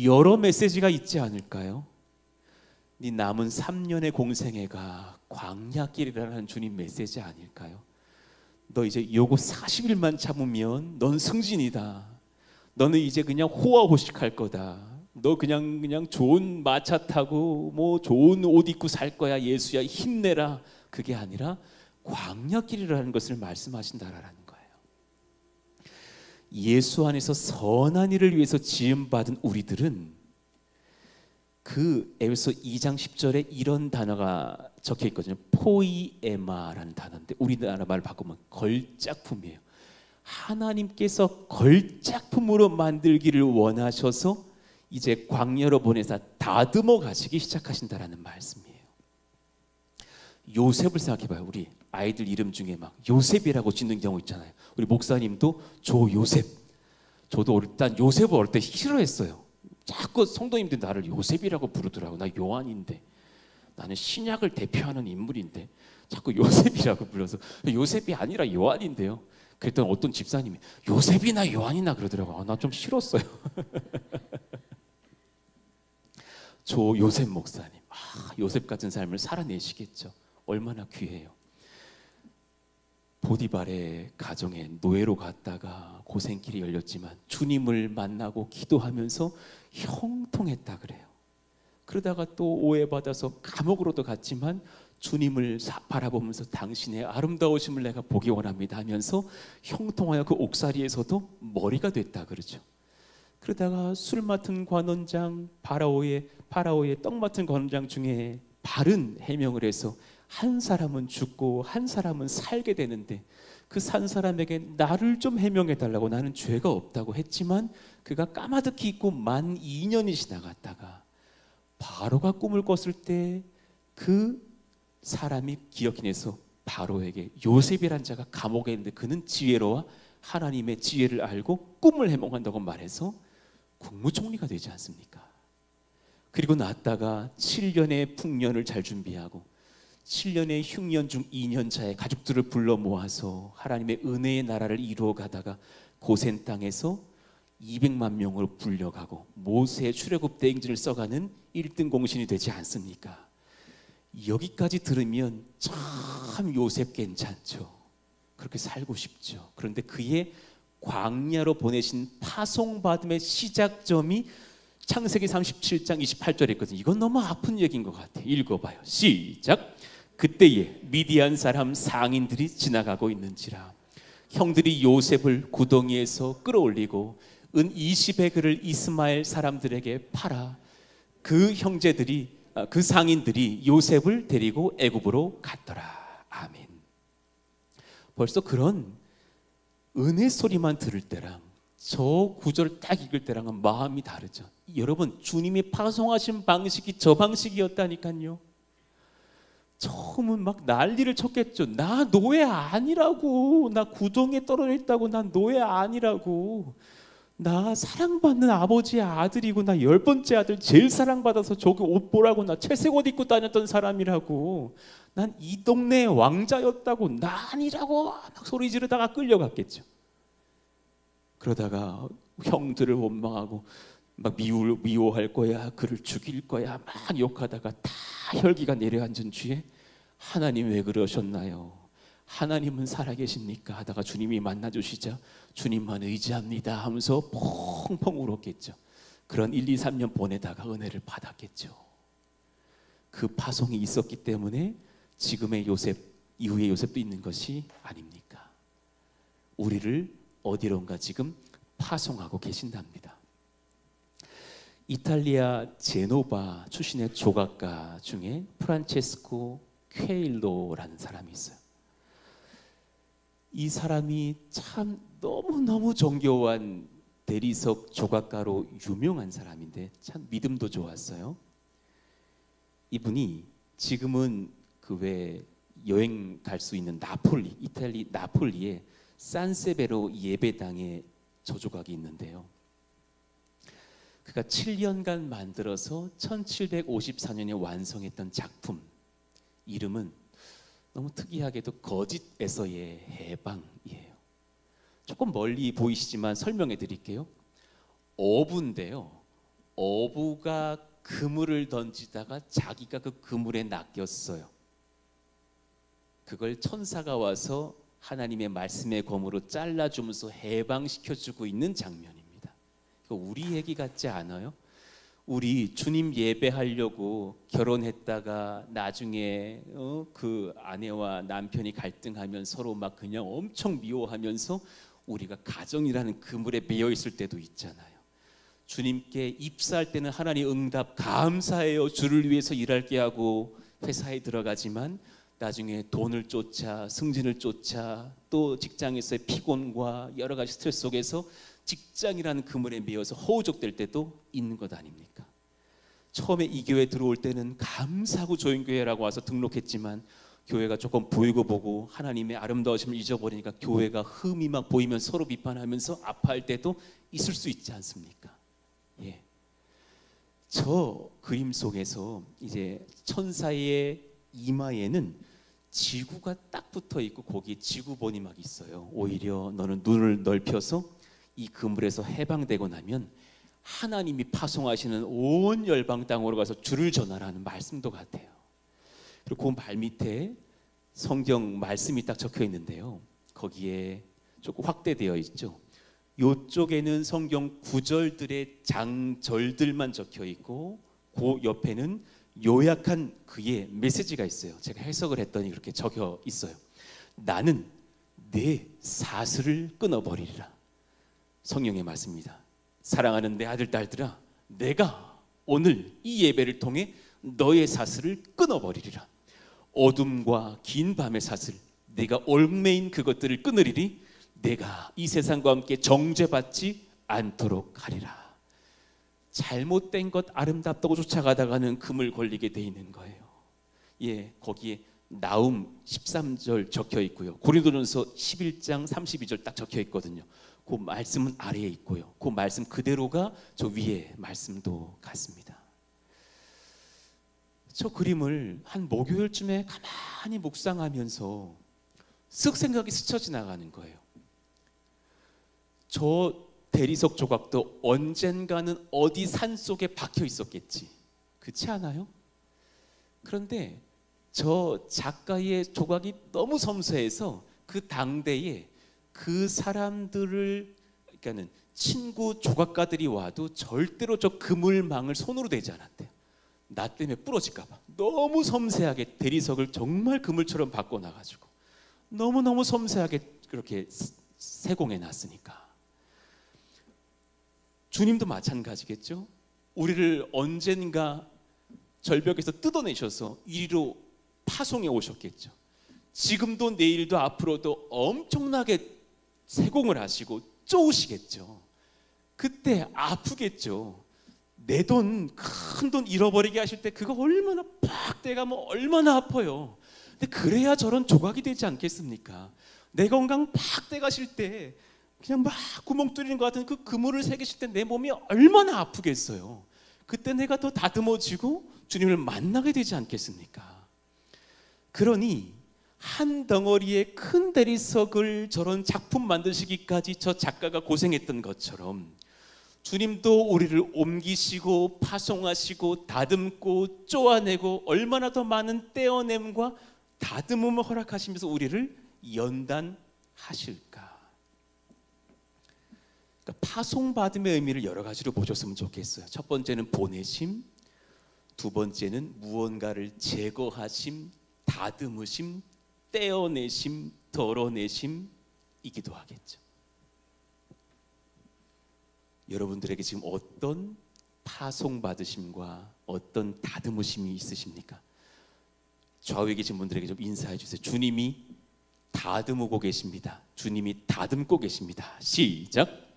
여러 메시지가 있지 않을까요? 네 남은 3년의 공생애가 광야길이라는 주님 메시지 아닐까요? 너 이제 요거 40일만 참으면 넌 승진이다. 너는 이제 그냥 호화호식할 거다. 너 그냥 좋은 마차 타고 뭐 좋은 옷 입고 살 거야. 예수야, 힘내라. 그게 아니라 광야길이라는 것을 말씀하신다라는 거예요. 예수 안에서 선한 일을 위해서 지음받은 우리들은 그 에베소 2장 10절에 이런 단어가 적혀 있거든요. 포이에마라는 단어인데 우리나라 말 바꾸면 걸작품이에요. 하나님께서 걸작품으로 만들기를 원하셔서 이제 광야로 보내서 다듬어 가시기 시작하신다라는 말씀이에요. 요셉을 생각해봐요. 우리 아이들 이름 중에 막 요셉이라고 짓는 경우 있잖아요. 우리 목사님도 조요셉. 저도 일단 요셉을 어릴 때 싫어했어요. 자꾸 성도님들이 나를 요셉이라고 부르더라고. 나 요한인데, 나는 신약을 대표하는 인물인데 자꾸 요셉이라고 불러서 요셉이 아니라 요한인데요. 그랬더니 어떤 집사님이 요셉이나 요한이나 그러더라고요. 나 좀 싫었어요. 저 요셉 목사님, 요셉 같은 삶을 살아내시겠죠. 얼마나 귀해요. 보디발의 가정에 노예로 갔다가 고생길이 열렸지만 주님을 만나고 기도하면서 형통했다 그래요. 그러다가 또 오해받아서 감옥으로도 갔지만 주님을 바라보면서 당신의 아름다우심을 내가 보기 원합니다 하면서 형통하여 그 옥살이에서도 머리가 됐다 그러죠. 그러다가 술 맡은 관원장, 파라오의 떡 맡은 관원장 중에 바른 해명을 해서 한 사람은 죽고 한 사람은 살게 되는데 그 산 사람에게 나를 좀 해명해 달라고, 나는 죄가 없다고 했지만 그가 까마득히 잊고 만 2년이 지나갔다가 바로가 꿈을 꿨을 때 그 사람이 기억해내서 바로에게 요셉이란 자가 감옥에 있는데 그는 지혜로와 하나님의 지혜를 알고 꿈을 해몽한다고 말해서 국무총리가 되지 않습니까? 그리고 났다가 7년의 풍년을 잘 준비하고 7년의 흉년 중 2년 차에 가족들을 불러 모아서 하나님의 은혜의 나라를 이루어 가다가 고센 땅에서 200만 명을 불려가고 모세의 출애굽 대행진을 써가는 1등 공신이 되지 않습니까? 여기까지 들으면 참 요셉 괜찮죠. 그렇게 살고 싶죠. 그런데 그의 광야로 보내신 파송받음의 시작점이 창세기 37장 28절에 있거든요. 이건 너무 아픈 얘기인 것 같아요. 읽어봐요. 시작. 그때에 미디안 사람 상인들이 지나가고 있는지라 형들이 요셉을 구덩이에서 끌어올리고 은 20에그를 이스마엘 사람들에게 팔아 그 형제들이 그 상인들이 요셉을 데리고 애굽으로 갔더라. 아멘. 벌써 그런 은혜 소리만 들을 때랑 저 구절을 딱 읽을 때랑은 마음이 다르죠. 여러분, 주님이 파송하신 방식이 저 방식이었다니까요. 처음은 막 난리를 쳤겠죠. 나 노예 아니라고. 나 구덩이에 떨어져 있다고. 난 노예 아니라고. 나 사랑받는 아버지의 아들이고 나 10번째 아들 제일 사랑받아서 저기 옷 보라고 나 채색 옷 입고 다녔던 사람이라고. 난 이 동네의 왕자였다고. 나 아니라고 막 소리 지르다가 끌려갔겠죠. 그러다가 형들을 원망하고 막 미워할 거야, 그를 죽일 거야 막 욕하다가 다 혈기가 내려앉은 뒤에 하나님 왜 그러셨나요? 하나님은 살아계십니까? 하다가 주님이 만나주시자 주님만 의지합니다 하면서 펑펑 울었겠죠. 그런 1, 2, 3년 보내다가 은혜를 받았겠죠. 그 파송이 있었기 때문에 지금의 요셉, 이후의 요셉도 있는 것이 아닙니까? 우리를 어디론가 지금 파송하고 계신답니다. 이탈리아 제노바 출신의 조각가 중에 프란체스코 퀘일로라는 사람이 있어요. 이 사람이 참 너무너무 정겨운 대리석 조각가로 유명한 사람인데 참 믿음도 좋았어요. 이분이 지금은 그 외 여행 갈 수 있는 나폴리, 이탈리 나폴리에 산세베로 예배당에 저조각이 있는데요. 그가 7년간 만들어서 1754년에 완성했던 작품 이름은 너무 특이하게도 거짓에서의 해방이에요. 조금 멀리 보이시지만 설명해 드릴게요. 어부인데요. 어부가 그물을 던지다가 자기가 그 그물에 낚였어요. 그걸 천사가 와서 하나님의 말씀의 검으로 잘라주면서 해방시켜주고 있는 장면입니다. 이거 우리 얘기 같지 않아요? 우리 주님 예배하려고 결혼했다가 나중에 그 아내와 남편이 갈등하면 서로 막 그냥 엄청 미워하면서 우리가 가정이라는 그물에 매여 있을 때도 있잖아요. 주님께 입사할 때는 하나님 응답 감사해요. 주를 위해서 일할게 하고 회사에 들어가지만 나중에 돈을 쫓아 승진을 쫓아 또 직장에서의 피곤과 여러 가지 스트레스 속에서 직장이라는 그물에 매여서 허우적될 때도 있는 것 아닙니까? 처음에 이 교회 들어올 때는 감사하고 조인교회라고 와서 등록했지만 교회가 조금 보이고 보고 하나님의 아름다우심을 잊어버리니까 교회가 흠이 막 보이면 서로 비판하면서 아파할 때도 있을 수 있지 않습니까? 예. 저 그림 속에서 이제 천사의 이마에는 지구가 딱 붙어 있고 거기에 지구본이 막 있어요. 오히려 너는 눈을 넓혀서 이 그물에서 해방되고 나면 하나님이 파송하시는 온 열방 땅으로 가서 주를 전하라는 말씀도 같아요. 그리고 그 말 밑에 성경 말씀이 딱 적혀 있는데요. 거기에 조금 확대되어 있죠. 이쪽에는 성경 구절들의 장절들만 적혀 있고 그 옆에는 요약한 그의 메시지가 있어요. 제가 해석을 했더니 그렇게 적혀 있어요. 나는 내 사슬을 끊어버리리라. 성령의 말씀입니다. 사랑하는 내 아들 딸들아, 내가 오늘 이 예배를 통해 너의 사슬을 끊어버리리라. 어둠과 긴 밤의 사슬, 내가 얽매인 그것들을 끊으리니 내가 이 세상과 함께 정죄받지 않도록 하리라. 잘못된 것 아름답다고 쫓아가다가는 금을 걸리게 돼 있는 거예요. 예, 거기에 나움 13절 적혀 있고요. 고린도전서 11장 32절 딱 적혀 있거든요. 그 말씀은 아래에 있고요. 그 말씀 그대로가 저 위에 말씀도 같습니다. 저 그림을 한 목요일쯤에 가만히 묵상하면서 쓱 생각이 스쳐 지나가는 거예요. 저 대리석 조각도 언젠가는 어디 산속에 박혀 있었겠지. 그렇지 않아요? 그런데 저 작가의 조각이 너무 섬세해서 그 당대에 그 사람들을, 그러니까는 친구 조각가들이 와도 절대로 저 그물망을 손으로 대지 않았대요. 나 때문에 부러질까 봐. 너무 섬세하게 대리석을 정말 그물처럼 바꿔놔가지고 너무너무 섬세하게 그렇게 세공해 놨으니까. 주님도 마찬가지겠죠. 우리를 언젠가 절벽에서 뜯어내셔서 이리로 파송해 오셨겠죠. 지금도 내일도 앞으로도 엄청나게 세공을 하시고 쪼으시겠죠. 그때 아프겠죠. 내 돈, 큰 돈 잃어버리게 하실 때 그거 얼마나 팍 떼가면 얼마나 아파요. 근데 그래야 저런 조각이 되지 않겠습니까? 내 건강 팍 떼가실 때 그냥 막 구멍 뚫리는 것 같은 그 그물을 새기실 때 내 몸이 얼마나 아프겠어요. 그때 내가 더 다듬어지고 주님을 만나게 되지 않겠습니까? 그러니 한 덩어리의 큰 대리석을 저런 작품 만드시기까지 저 작가가 고생했던 것처럼 주님도 우리를 옮기시고 파송하시고 다듬고 쪼아내고 얼마나 더 많은 떼어냄과 다듬음을 허락하시면서 우리를 연단하실까? 그러니까 파송받음의 의미를 여러 가지로 보셨으면 좋겠어요. 첫 번째는 보내심, 두 번째는 무언가를 제거하심, 다듬으심, 떼어내심, 덜어내심이기도 하겠죠. 여러분들에게 지금 어떤 파송받으심과 어떤 다듬으심이 있으십니까? 좌우에 계신 분들에게 좀 인사해 주세요. 주님이 다듬고 계십니다. 주님이 다듬고 계십니다. 시작.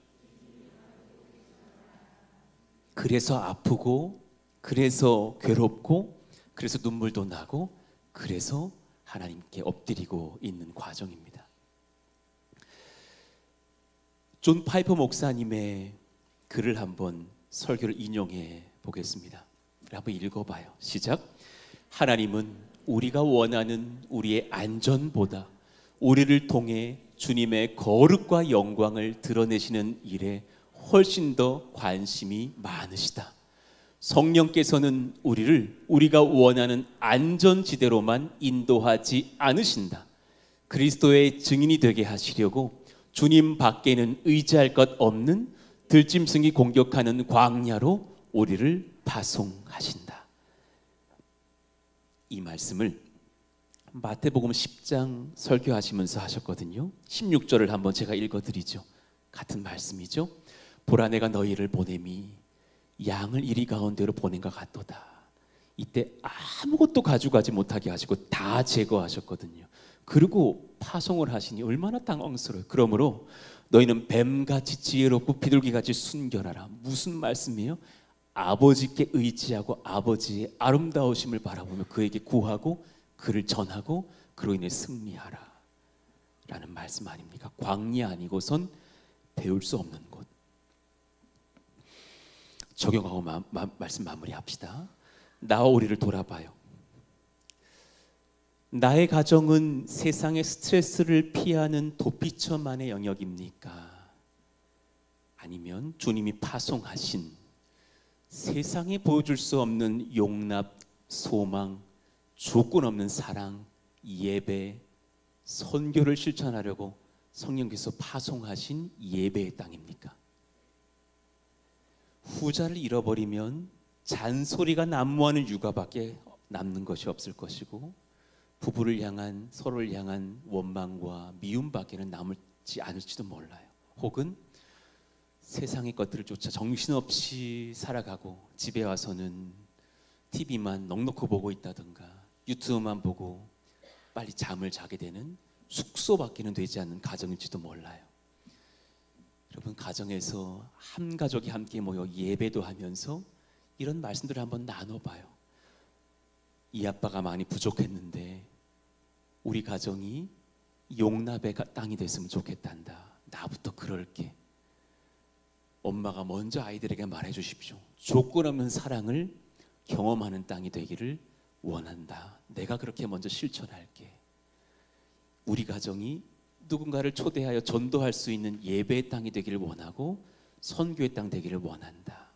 그래서 아프고, 그래서 괴롭고, 그래서 눈물도 나고, 그래서 하나님께 엎드리고 있는 과정입니다. 존 파이퍼 목사님의 글을 한번 설교를 인용해 보겠습니다. 한번 읽어봐요. 시작. 하나님은 우리가 원하는 우리의 안전보다 우리를 통해 주님의 거룩과 영광을 드러내시는 일에 훨씬 더 관심이 많으시다. 성령께서는 우리를 우리가 원하는 안전지대로만 인도하지 않으신다. 그리스도의 증인이 되게 하시려고 주님 밖에는 의지할 것 없는 들짐승이 공격하는 광야로 우리를 파송하신다. 이 말씀을 마태복음 10장 설교하시면서 하셨거든요. 16절을 한번 제가 읽어드리죠. 같은 말씀이죠. 보라 내가 너희를 보냄이 양을 이리 가운데로 보낸 것 같도다. 이때 아무것도 가져가지 못하게 하시고 다 제거하셨거든요. 그리고 파송을 하시니 얼마나 당황스러워요. 그러므로 너희는 뱀같이 지혜롭고 비둘기같이 순결하라. 무슨 말씀이에요? 아버지께 의지하고 아버지의 아름다우심을 바라보며 그에게 구하고 그를 전하고 그로 인해 승리하라 라는 말씀 아닙니까? 광야 아니고선 배울 수 없는 곳. 적용하고 말씀 마무리합시다. 나와 우리를 돌아봐요. 나의 가정은 세상의 스트레스를 피하는 도피처만의 영역입니까? 아니면 주님이 파송하신 세상에 보여줄 수 없는 용납, 소망, 조건 없는 사랑, 예배, 선교를 실천하려고 성령께서 파송하신 예배의 땅입니까? 후자를 잃어버리면 잔소리가 난무하는 육아밖에 남는 것이 없을 것이고, 부부를 향한, 서로를 향한 원망과 미움밖에는 남지 않을지도 몰라요. 혹은 세상의 것들을 쫓아 정신없이 살아가고 집에 와서는 TV만 넉넉히 보고 있다든가 유튜브만 보고 빨리 잠을 자게 되는 숙소밖에는 되지 않는 가정일지도 몰라요. 여러분, 가정에서 한 가족이 함께 모여 예배도 하면서 이런 말씀들을 한번 나눠봐요. 이 아빠가 많이 부족했는데 우리 가정이 용납의 땅이 됐으면 좋겠단다. 나부터 그럴게. 엄마가 먼저 아이들에게 말해 주십시오. 조건 없는 사랑을 경험하는 땅이 되기를 원한다. 내가 그렇게 먼저 실천할게. 우리 가정이 누군가를 초대하여 전도할 수 있는 예배의 땅이 되기를 원하고 선교의 땅 되기를 원한다.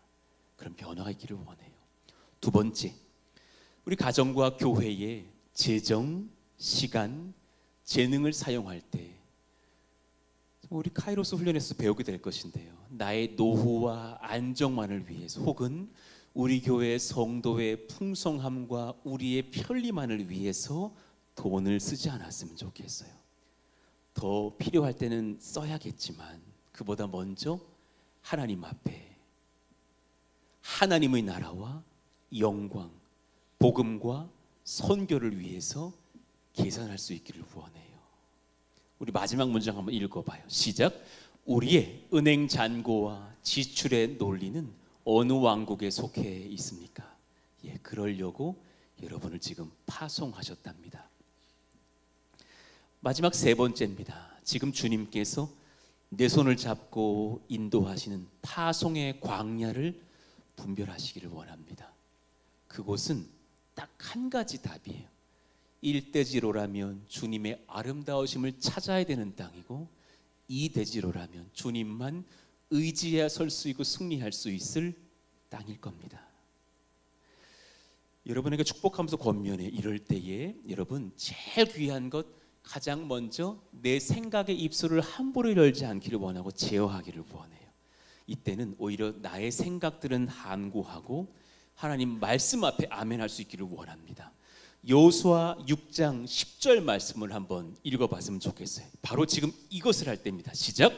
그런 변화가 있기를 원해요. 두 번째, 우리 가정과 교회에 재정, 시간, 재능을 사용할 때 우리 카이로스 훈련에서 배우게 될 것인데요. 나의 노후와 안정만을 위해서 혹은 우리 교회 성도의 풍성함과 우리의 편리만을 위해서 돈을 쓰지 않았으면 좋겠어요. 더 필요할 때는 써야겠지만 그보다 먼저 하나님 앞에 하나님의 나라와 영광, 복음과 선교를 위해서 계산할 수 있기를 원해요. 우리 마지막 문장 한번 읽어봐요. 시작. 우리의 은행 잔고와 지출의 논리는 어느 왕국에 속해 있습니까? 예, 그러려고 여러분을 지금 파송하셨답니다. 마지막 세 번째입니다. 지금 주님께서 내 손을 잡고 인도하시는 파송의 광야를 분별하시기를 원합니다. 그곳은 딱 한 가지 답이에요. 일대지로라면 주님의 아름다우심을 찾아야 되는 땅이고, 이대지로라면 주님만 의지해야 설 수 있고 승리할 수 있을 땅일 겁니다. 여러분에게 축복하면서 권면해. 이럴 때에 여러분 제일 귀한 것, 가장 먼저 내 생각의 입술을 함부로 열지 않기를 원하고 제어하기를 원해요. 이때는 오히려 나의 생각들은 함구하고 하나님 말씀 앞에 아멘할 수 있기를 원합니다. 여호수아 6장 10절 말씀을 한번 읽어봤으면 좋겠어요. 바로 지금 이것을 할 때입니다. 시작.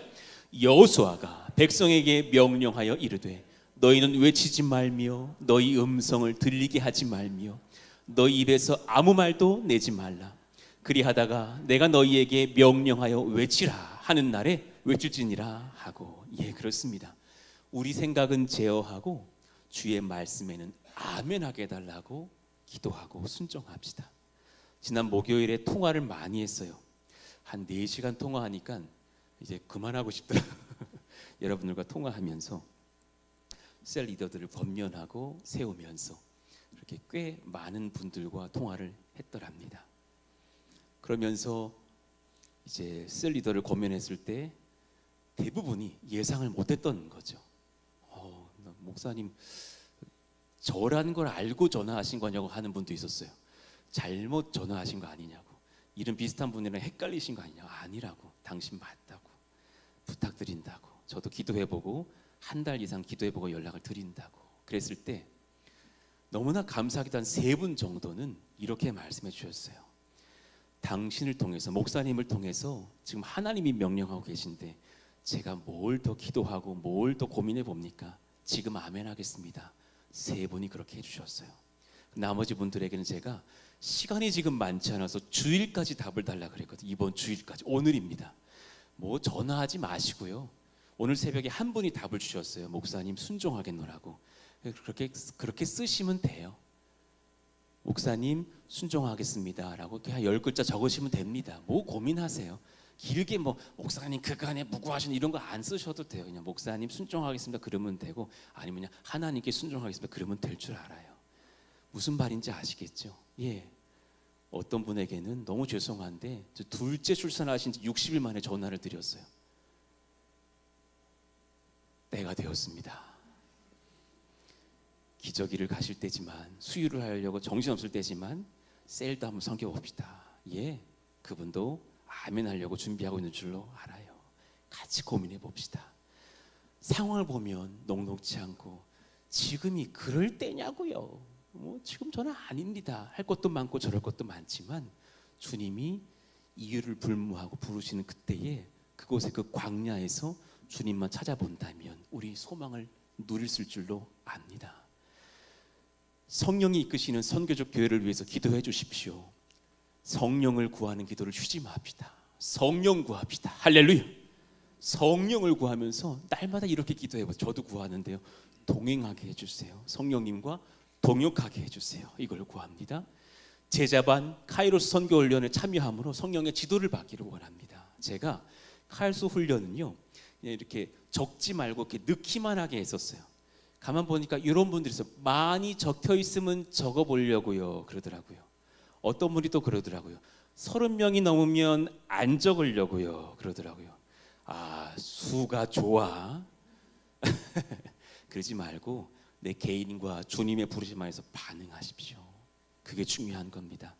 여호수아가 백성에게 명령하여 이르되 너희는 외치지 말며 너희 음성을 들리게 하지 말며 너희 입에서 아무 말도 내지 말라. 그리하다가 내가 너희에게 명령하여 외치라 하는 날에 외칠지니라 하고. 예, 그렇습니다. 우리 생각은 제어하고 주의 말씀에는 아멘하게 해달라고 기도하고 순종합시다. 지난 목요일에 통화를 많이 했어요. 한 4시간 통화하니까 이제 그만하고 싶더라고요. 여러분들과 통화하면서 셀 리더들을 권면하고 세우면서 이렇게 꽤 많은 분들과 통화를 했더랍니다. 그러면서 이제 셀 리더를 권면했을 때 대부분이 예상을 못했던 거죠. 목사님 저라는 걸 알고 전화하신 거냐고 하는 분도 있었어요. 잘못 전화하신 거 아니냐고, 이름 비슷한 분이랑 헷갈리신 거 아니냐고. 아니라고, 당신 맞다고, 부탁드린다고, 저도 기도해보고 한 달 이상 기도해보고 연락을 드린다고 그랬을 때 너무나 감사하게도 한 3분 정도는 이렇게 말씀해 주셨어요. 당신을 통해서, 목사님을 통해서 지금 하나님이 명령하고 계신데 제가 뭘 더 기도하고 뭘 더 고민해 봅니까? 지금 아멘 하겠습니다. 3분이 그렇게 해주셨어요. 나머지 분들에게는 제가 시간이 지금 많지 않아서 주일까지 답을 달라 그랬거든요. 이번 주일까지, 오늘입니다. 뭐 전화하지 마시고요. 오늘 새벽에 한 분이 답을 주셨어요. 목사님 순종하겠노라고. 그렇게 쓰시면 돼요. 목사님 순종하겠습니다라고 그냥 10글자 적으시면 됩니다. 뭐 고민하세요? 길게 뭐 목사님 그간에 무고하신 이런 거 안 쓰셔도 돼요. 그냥 목사님 순종하겠습니다 그러면 되고, 아니면 그냥 하나님께 순종하겠습니다 그러면 될 줄 알아요. 무슨 말인지 아시겠죠? 예, 어떤 분에게는 너무 죄송한데 둘째 출산하신 지 60일 만에 전화를 드렸어요. 때가 되었습니다. 기저귀를 가실 때지만, 수유를 하려고 정신없을 때지만 셀도 한번 섬겨봅시다. 예, 그분도 아멘 하려고 준비하고 있는 줄로 알아요. 같이 고민해 봅시다. 상황을 보면 녹록지 않고 지금이 그럴 때냐고요. 지금 저는 아닙니다 할 것도 많고 저럴 것도 많지만, 주님이 이유를 불문하고 부르시는 그때에 그곳의 그 광야에서 주님만 찾아본다면 우리 소망을 누릴 수 있을 줄로 압니다. 성령이 이끄시는 선교적 교회를 위해서 기도해 주십시오. 성령을 구하는 기도를 쉬지 맙시다. 성령 구합시다. 할렐루야. 성령을 구하면서 날마다 이렇게 기도해요. 저도 구하는데요, 동행하게 해주세요. 성령님과 동역하게 해주세요. 이걸 구합니다. 제자반 카이로스 선교훈련에 참여함으로 성령의 지도를 받기를 원합니다. 제가 카이로스 훈련은요, 그냥 이렇게 적지 말고 이렇게 넣기만 하게 했었어요. 가만 보니까 이런 분들이 있어요. 많이 적혀 있으면 적어보려고요 그러더라고요. 어떤 분이 또 그러더라고요. 30명이 넘으면 안 적으려고요 그러더라고요. 아, 수가 좋아. 그러지 말고 내 개인과 주님의 부르심 안에서 반응하십시오. 그게 중요한 겁니다.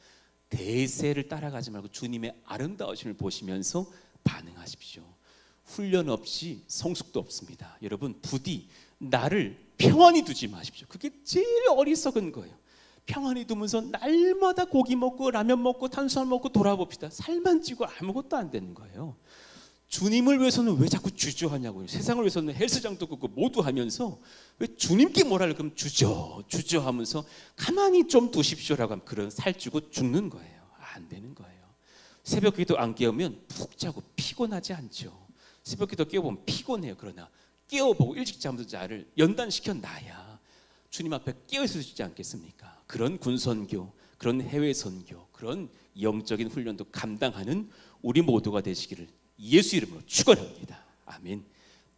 대세를 따라가지 말고 주님의 아름다우심을 보시면서 반응하십시오. 훈련 없이 성숙도 없습니다. 여러분, 부디 나를 평안히 두지 마십시오. 그게 제일 어리석은 거예요. 평안히 두면서 날마다 고기 먹고 라면 먹고 탄수화물 먹고 돌아봅시다. 살만 찌고 아무것도 안 되는 거예요. 주님을 위해서는 왜 자꾸 주저하냐고요. 세상을 위해서는 헬스장도 긋고 모두 하면서 왜 주님께 뭐라 그러면 주저 하면서 가만히 좀 두십시오라고 하면 그런 살찌고 죽는 거예요. 안 되는 거예요. 새벽 기도 안 깨우면 푹 자고 피곤하지 않죠. 새벽 기도 깨워보면 피곤해요. 그러나 깨워보고 일찍 잠든 자를 연단시켜 놔야 주님 앞에 깨어있을 수 있지 않겠습니까? 그런 군선교, 그런 해외 선교, 그런 영적인 훈련도 감당하는 우리 모두가 되시기를 예수 이름으로 축원합니다. 아멘.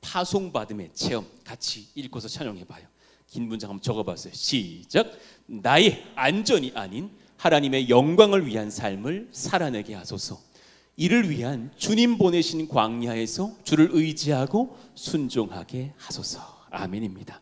파송받음의 체험 같이 읽고서 찬양해봐요. 긴 문장 한번 적어봤어요. 시작. 나의 안전이 아닌 하나님의 영광을 위한 삶을 살아내게 하소서. 이를 위한 주님 보내신 광야에서 주를 의지하고 순종하게 하소서. 아멘입니다.